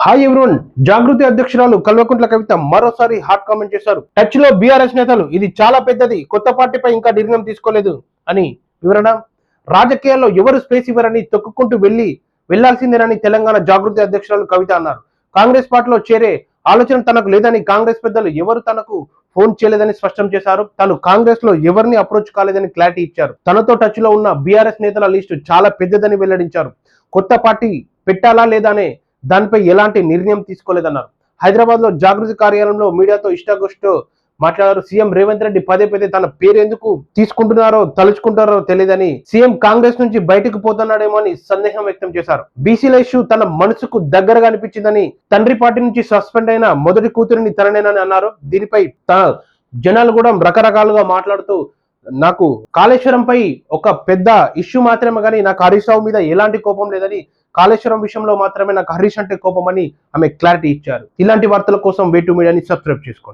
Hi everyone. జాగృతి అధ్యక్షురాలు కల్వకుంట్ల కవిత మరోసారి hot comment చేశారు. టచ్ లో బీఆర్ఎస్ నేతలు ఇది చాలా పెద్దది, కొత్త పార్టీపై ఇంకా నిర్ణయం తీసుకోలేదు అని వివరణ. రాజకీయాల్లో ఎవరు స్పేస్ ఇవ్వరని తొక్కుకుంటూ వెళ్లాల్సిందేనని తెలంగాణ జాగృతి అధ్యక్షురాలు కవిత అన్నారు. కాంగ్రెస్ పార్టీలో చేరే ఆలోచన తనకు లేదని, కాంగ్రెస్ పెద్దలు ఎవరు తనకు ఫోన్ చేయలేదని స్పష్టం చేశారు. తను కాంగ్రెస్ లో ఎవరిని అప్రోచ్ కాలేదని క్లారిటీ ఇచ్చారు. తనతో టచ్ లో ఉన్న బీఆర్ఎస్ నేతల లిస్టు చాలా పెద్దదని వెల్లడించారు. కొత్త పార్టీ పెట్టాలా లేదా అనే దానిపై ఎలాంటి నిర్ణయం తీసుకోలేదన్నారు. హైదరాబాద్ లో జాగృతి కార్యాలయంలో మీడియాతో ఇష్టాగోష్ఠితో మాట్లాడారు. సీఎం రేవంత్ రెడ్డి పదే పదే తన పేరు ఎందుకు తీసుకుంటున్నారో తలుచుకుంటారో తెలియదని, సీఎం కాంగ్రెస్ నుంచి బయటకు పోతున్నాడేమో అని సందేహం వ్యక్తం చేశారు. బీసీల ఇష్యూ తన మనసుకు దగ్గరగా అనిపించిందని, తండ్రి పార్టీ నుంచి సస్పెండ్ అయిన మొదటి కూతురిని తననేనని అన్నారు. దీనిపై జనాలు కూడా రకరకాలుగా మాట్లాడుతూ, నాకు కాళేశ్వరంపై ఒక పెద్ద ఇష్యూ మాత్రమే కానీ నాకు హరీష్ రావు మీద ఎలాంటి కోపం లేదని, కాళేశ్వరం విషయంలో మాత్రమే నాకు హరీష్ అంటే కోపం అని ఆమె క్లారిటీ ఇచ్చారు. ఇలాంటి వార్తల కోసం వే2 మీడియాని సబ్స్క్రైబ్ చేసుకోండి.